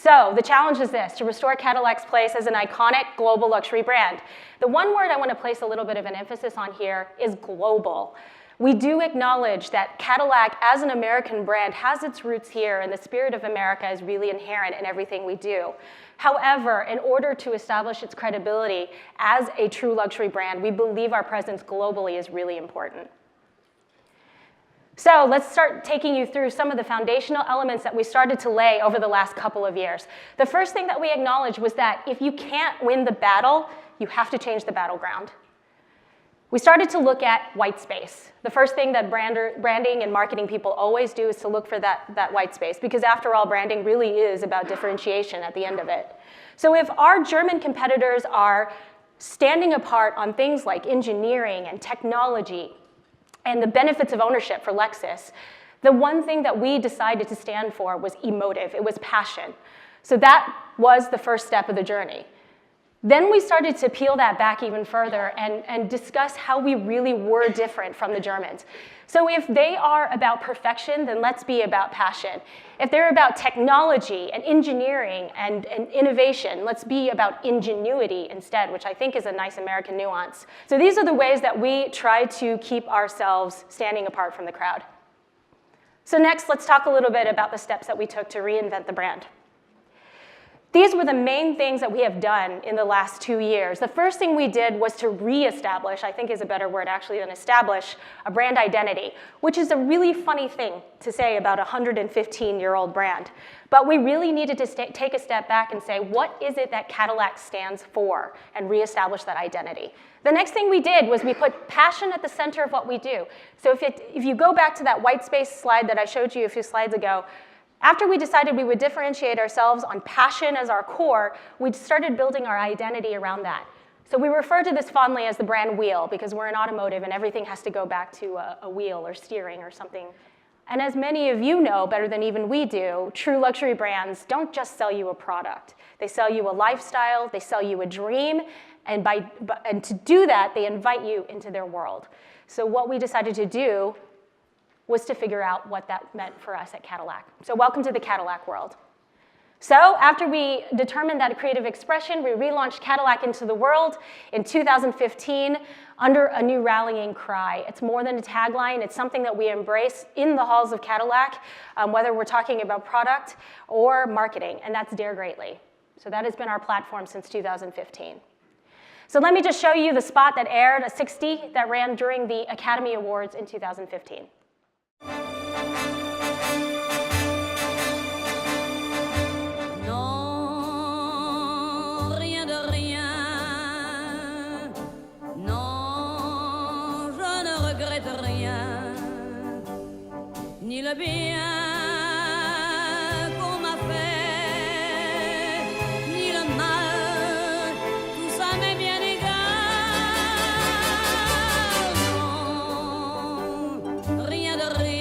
So the challenge is this, to restore Cadillac's place as an iconic global luxury brand. The one word I want to place a little bit of an emphasis on here is global. We do acknowledge that Cadillac, as an American brand, has its roots here, and the spirit of America is really inherent in everything we do. However, in order to establish its credibility as a true luxury brand, we believe our presence globally is really important. So let's start taking you through some of the foundational elements that we started to lay over the last couple of years. The first thing that we acknowledged was that if you can't win the battle, you have to change the battleground. We started to look at white space. The first thing that branding and marketing people always do is to look for that white space, because after all, branding really is about differentiation at the end of it. So if our German competitors are standing apart on things like engineering and technology, and the benefits of ownership for Lexus, the one thing that we decided to stand for was emotive. It was passion. So that was the first step of the journey. Then we started to peel that back even further and discuss how we really were different from the Germans. So if they are about perfection, then let's be about passion. If they're about technology and engineering and innovation, let's be about ingenuity instead, which I think is a nice American nuance. So these are the ways that we try to keep ourselves standing apart from the crowd. So next, let's talk a little bit about the steps that we took to reinvent the brand. These were the main things that we have done in the last 2 years. The first thing we did was to reestablish, I think is a better word actually than establish, a brand identity, which is a really funny thing to say about a 115-year-old brand. But we really needed to take a step back and say, what is it that Cadillac stands for, and reestablish that identity. The next thing we did was we put passion at the center of what we do. So if you go back to that white space slide that I showed you a few slides ago, after we decided we would differentiate ourselves on passion as our core, we started building our identity around that. So we refer to this fondly as the brand wheel, because we're in automotive and everything has to go back to a wheel or steering or something. And as many of you know better than even we do, true luxury brands don't just sell you a product. They sell you a lifestyle, they sell you a dream, and to do that, they invite you into their world. So what we decided to do was to figure out what that meant for us at Cadillac. So welcome to the Cadillac world. So after we determined that creative expression, we relaunched Cadillac into the world in 2015 under a new rallying cry. It's more than a tagline. It's something that we embrace in the halls of Cadillac, whether we're talking about product or marketing, and that's Dare Greatly. So that has been our platform since 2015. So let me just show you the spot that aired, a 60 that ran during the Academy Awards in 2015. Non, rien de rien. Non, je ne regrette rien. Ni le bien qu'on m'a fait, ni le mal, tout ça m'est bien égal. Non, rien de rien.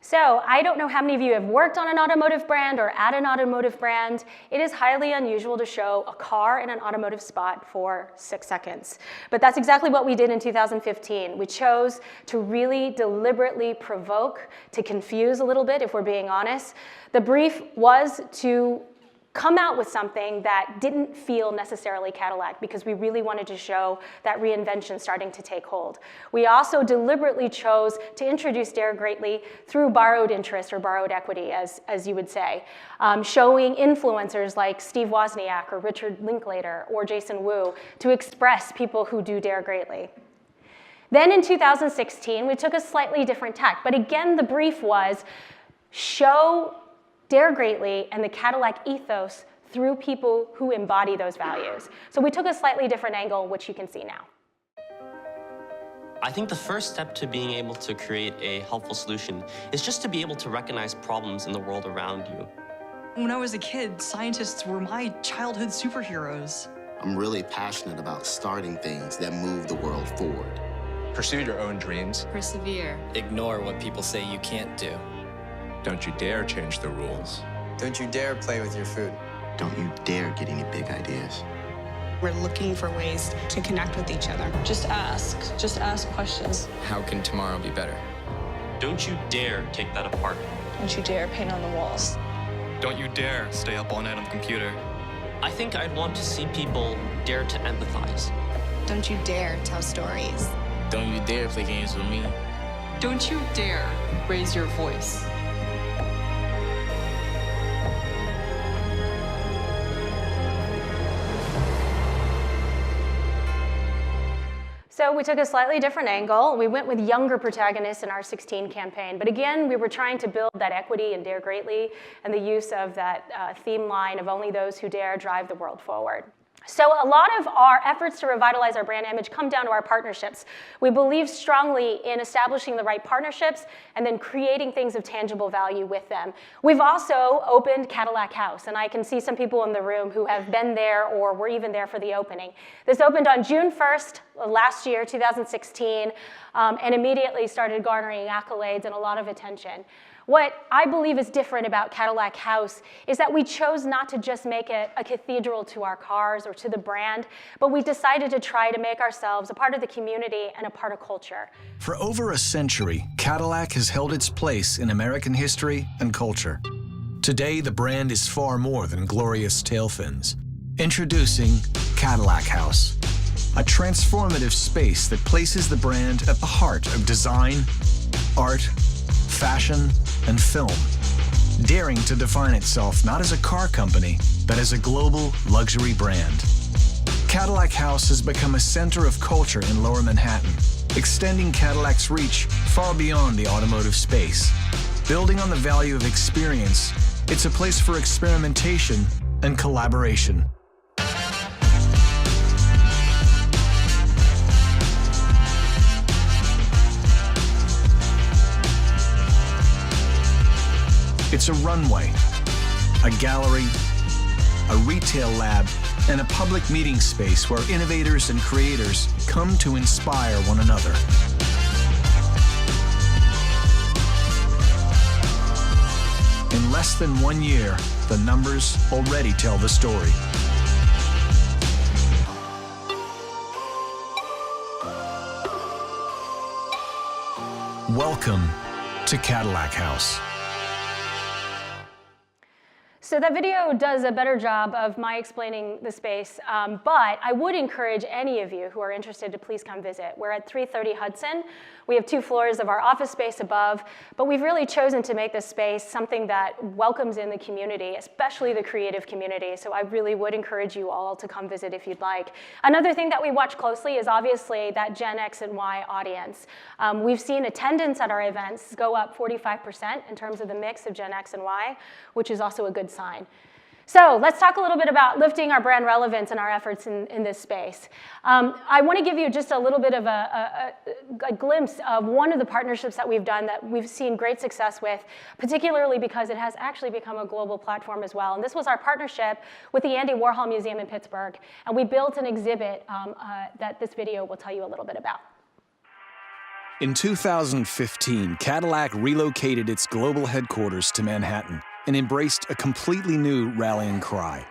So I don't know how many of you have worked on an automotive brand or at an automotive brand. It is highly unusual to show a car in an automotive spot for 6 seconds. But that's exactly what we did in 2015. We chose to really deliberately provoke, to confuse a little bit, if we're being honest. The brief was to come out with something that didn't feel necessarily Cadillac, because we really wanted to show that reinvention starting to take hold. We also deliberately chose to introduce Dare Greatly through borrowed interest or borrowed equity, as you would say, showing influencers like Steve Wozniak or Richard Linklater or Jason Wu to express people who do Dare Greatly. Then in 2016, we took a slightly different tack, but again, the brief was show Dare Greatly and the Cadillac ethos through people who embody those values. So we took a slightly different angle, which you can see now. I think the first step to being able to create a helpful solution is just to be able to recognize problems in the world around you. When I was a kid, scientists were my childhood superheroes. I'm really passionate about starting things that move the world forward. Pursue your own dreams. Persevere. Ignore what people say you can't do. Don't you dare change the rules. Don't you dare play with your food. Don't you dare get any big ideas. We're looking for ways to connect with each other. Just ask questions. How can tomorrow be better? Don't you dare take that apart. Don't you dare paint on the walls. Don't you dare stay up all night on the computer. I think I'd want to see people dare to empathize. Don't you dare tell stories. Don't you dare play games with me. Don't you dare raise your voice. So we took a slightly different angle. We went with younger protagonists in our 16 campaign. But again, we were trying to build that equity and dare greatly and the use of that theme line of only those who dare drive the world forward. So a lot of our efforts to revitalize our brand image come down to our partnerships. We believe strongly in establishing the right partnerships and then creating things of tangible value with them. We've also opened Cadillac House, and I can see some people in the room who have been there or were even there for the opening. This opened on June 1st last year, 2016, and immediately started garnering accolades and a lot of attention. What I believe is different about Cadillac House is that we chose not to just make it a cathedral to our cars or to the brand, but we decided to try to make ourselves a part of the community and a part of culture. For over a century, Cadillac has held its place in American history and culture. Today, the brand is far more than glorious tail fins. Introducing Cadillac House, a transformative space that places the brand at the heart of design, art, fashion, and film, daring to define itself not as a car company, but as a global luxury brand. Cadillac House has become a center of culture in Lower Manhattan, extending Cadillac's reach far beyond the automotive space. Building on the value of experience, it's a place for experimentation and collaboration. It's a runway, a gallery, a retail lab, and a public meeting space where innovators and creators come to inspire one another. In less than 1 year, the numbers already tell the story. Welcome to Cadillac House. So that video does a better job of my explaining the space, but I would encourage any of you who are interested to please come visit. We're at 330 Hudson. We have 2 floors of our office space above, but we've really chosen to make this space something that welcomes in the community, especially the creative community. So I really would encourage you all to come visit if you'd like. Another thing that we watch closely is obviously that Gen X and Y audience. We've seen attendance at our events go up 45% in terms of the mix of Gen X and Y, which is also a good sign. So let's talk a little bit about lifting our brand relevance and our efforts in this space. I want to give you just a little bit of a glimpse of one of the partnerships that we've done that we've seen great success with, particularly because it has actually become a global platform as well. And this was our partnership with the Andy Warhol Museum in Pittsburgh. And we built an exhibit that this video will tell you a little bit about. In 2015, Cadillac relocated its global headquarters to Manhattan and embraced a completely new rallying cry,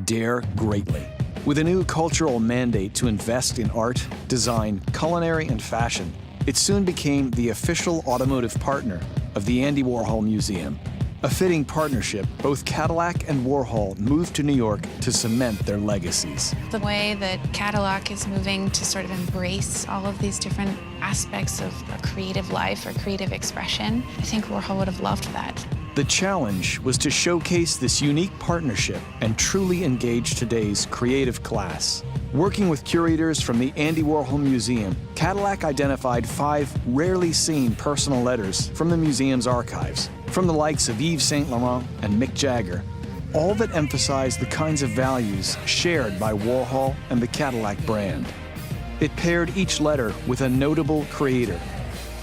Dare Greatly. With a new cultural mandate to invest in art, design, culinary, and fashion, it soon became the official automotive partner of the Andy Warhol Museum. A fitting partnership, both Cadillac and Warhol moved to New York to cement their legacies. The way that Cadillac is moving to sort of embrace all of these different aspects of a creative life or creative expression, I think Warhol would have loved that. The challenge was to showcase this unique partnership and truly engage today's creative class. Working with curators from the Andy Warhol Museum, Cadillac identified 5 rarely seen personal letters from the museum's archives, from the likes of Yves Saint Laurent and Mick Jagger, all that emphasize the kinds of values shared by Warhol and the Cadillac brand. It paired each letter with a notable creator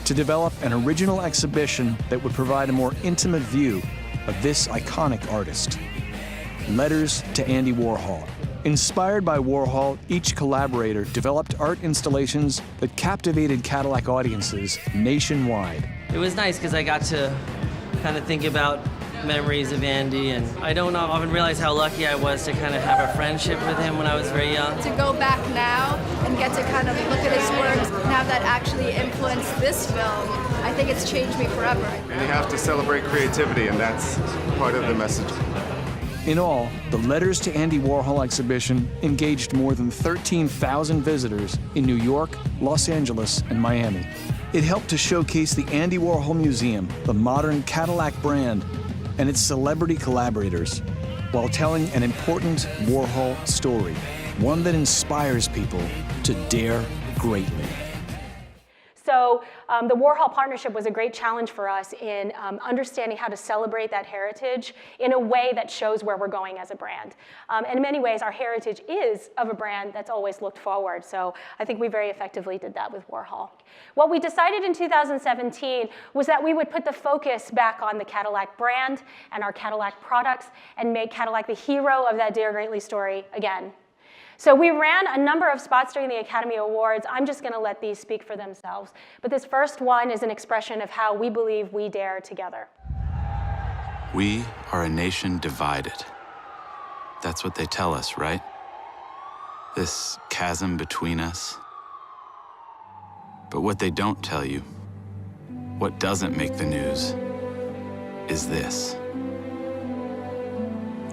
to develop an original exhibition that would provide a more intimate view of this iconic artist. Letters to Andy Warhol. Inspired by Warhol, each collaborator developed art installations that captivated Cadillac audiences nationwide. It was nice because I got to kind of think about memories of Andy, and I don't often realize how lucky I was to kind of have a friendship with him when I was very young. To go back now and get to kind of look at his works and have that actually influence this film, I think it's changed me forever. And you have to celebrate creativity, and that's part of the message. In all, the Letters to Andy Warhol exhibition engaged more than 13,000 visitors in New York, Los Angeles, and Miami. It helped to showcase the Andy Warhol Museum, the modern Cadillac brand, and its celebrity collaborators, while telling an important Warhol story, one that inspires people to dare greatly. So the Warhol partnership was a great challenge for us in understanding how to celebrate that heritage in a way that shows where we're going as a brand. And in many ways, our heritage is of a brand that's always looked forward. So I think we very effectively did that with Warhol. What we decided in 2017 was that we would put the focus back on the Cadillac brand and our Cadillac products and make Cadillac the hero of that Dare Greatly story again. So we ran a number of spots during the Academy Awards. I'm just going to let these speak for themselves. But this first one is an expression of how we believe we dare together. We are a nation divided. That's what they tell us, right? This chasm between us. But what they don't tell you, what doesn't make the news, is this.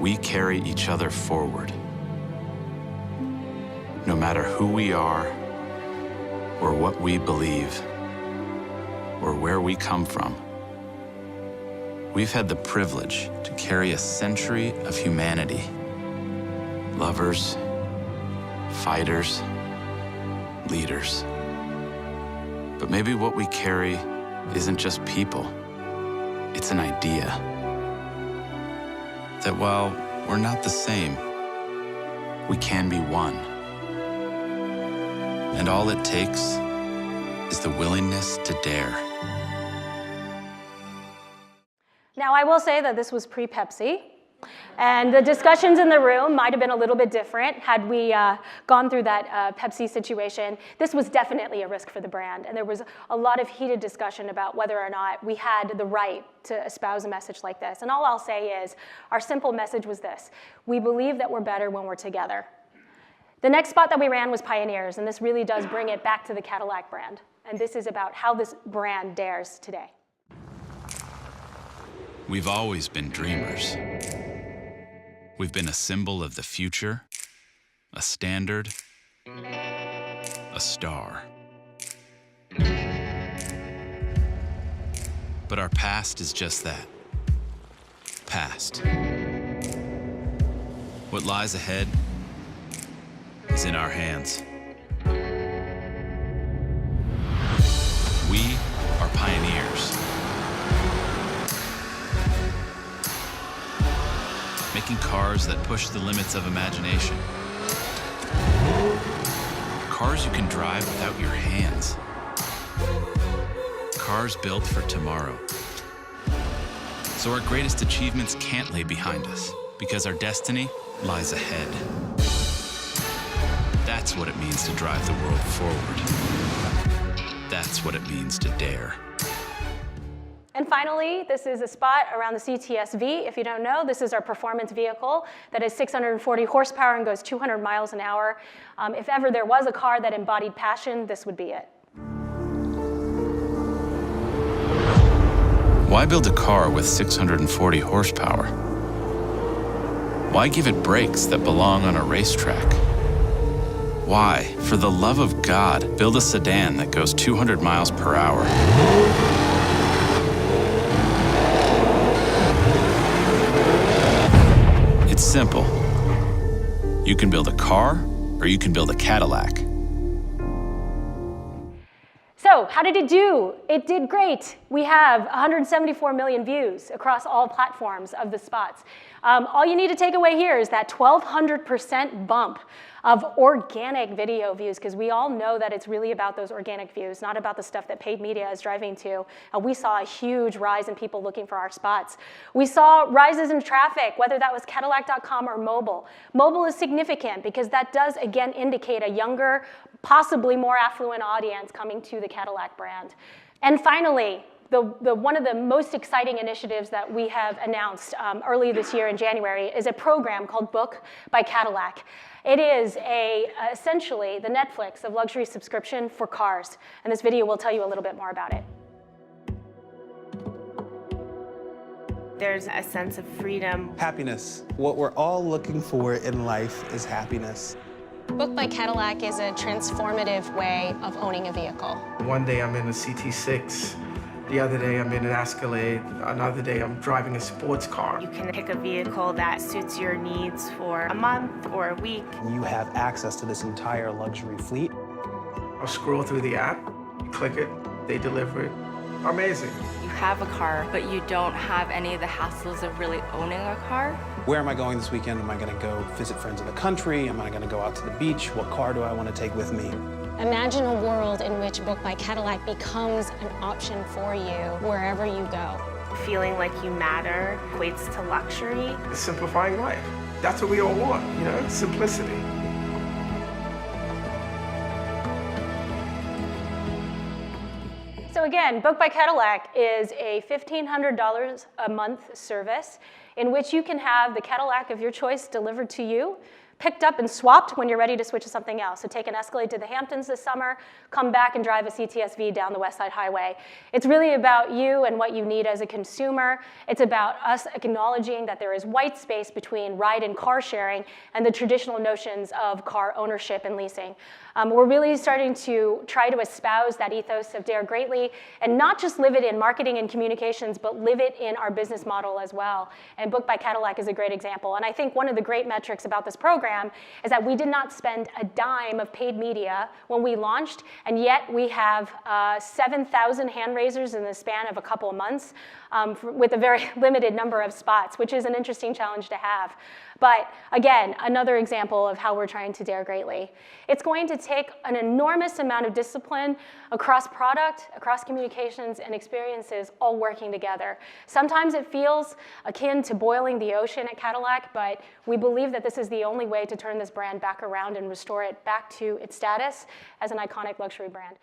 We carry each other forward. No matter who we are, or what we believe, or where we come from, we've had the privilege to carry a century of humanity. Lovers, fighters, leaders. But maybe what we carry isn't just people, it's an idea. That while we're not the same, we can be one. And all it takes is the willingness to dare. Now, I will say that this was pre-Pepsi, and the discussions in the room might have been a little bit different had we gone through that Pepsi situation. This was definitely a risk for the brand, and there was a lot of heated discussion about whether or not we had the right to espouse a message like this. And all I'll say is, our simple message was this: we believe that we're better when we're together. The next spot that we ran was Pioneers, and this really does bring it back to the Cadillac brand. And this is about how this brand dares today. We've always been dreamers. We've been a symbol of the future, a standard, a star. But our past is just that, past. What lies ahead is in our hands. We are pioneers. Making cars that push the limits of imagination. Cars you can drive without your hands. Cars built for tomorrow. So our greatest achievements can't lay behind us, because our destiny lies ahead. That's what it means to drive the world forward. That's what it means to dare. And finally, this is a spot around the CTS-V. If you don't know, this is our performance vehicle that is 640 horsepower and goes 200 miles an hour. If ever there was a car that embodied passion, this would be it. Why build a car with 640 horsepower? Why give it brakes that belong on a racetrack? Why, for the love of God, build a sedan that goes 200 miles per hour? It's simple. You can build a car, or you can build a Cadillac. So So how did it do? It did great. We have 174 million views across all platforms of the spots. All you need to take away here is that 1,200% bump of organic video views, because we all know that it's really about those organic views, not about the stuff that paid media is driving to. We saw a huge rise in people looking for our spots. We saw rises in traffic, whether that was Cadillac.com or mobile. Mobile is significant because that does, again, indicate a younger, possibly more affluent audience coming to the Cadillac brand. And finally, one of the most exciting initiatives that we have announced early this year in January is a program called Book by Cadillac. It is essentially the Netflix of luxury subscription for cars. And this video will tell you a little bit more about it. There's a sense of freedom. Happiness. What we're all looking for in life is happiness. Book by Cadillac is a transformative way of owning a vehicle. One day I'm in a CT6. The other day I'm in an Escalade. Another day I'm driving a sports car. You can pick a vehicle that suits your needs for a month or a week. You have access to this entire luxury fleet. I'll scroll through the app, click it, they deliver it. Amazing. You have a car, but you don't have any of the hassles of really owning a car. Where am I going this weekend? Am I going to go visit friends in the country? Am I going to go out to the beach? What car do I want to take with me? Imagine a world in which Book by Cadillac becomes an option for you wherever you go. Feeling like you matter equates to luxury. It's simplifying life. That's what we all want, you know, simplicity. So again, Book by Cadillac is a $1,500 a month service in which you can have the Cadillac of your choice delivered to you, picked up and swapped when you're ready to switch to something else. So take an Escalade to the Hamptons this summer, come back and drive a CTSV down the West Side Highway. It's really about you and what you need as a consumer. It's about us acknowledging that there is white space between ride and car sharing and the traditional notions of car ownership and leasing. We're really starting to try to espouse that ethos of Dare Greatly and not just live it in marketing and communications, but live it in our business model as well. And Book by Cadillac is a great example. And I think one of the great metrics about this program is that we did not spend a dime of paid media when we launched, and yet we have 7,000 hand raisers in the span of a couple of months with a very limited number of spots, which is an interesting challenge to have. But again, another example of how we're trying to dare greatly. It's going to take an enormous amount of discipline across product, across communications, and experiences all working together. Sometimes it feels akin to boiling the ocean at Cadillac, but we believe that this is the only way to turn this brand back around and restore it back to its status as an iconic luxury brand.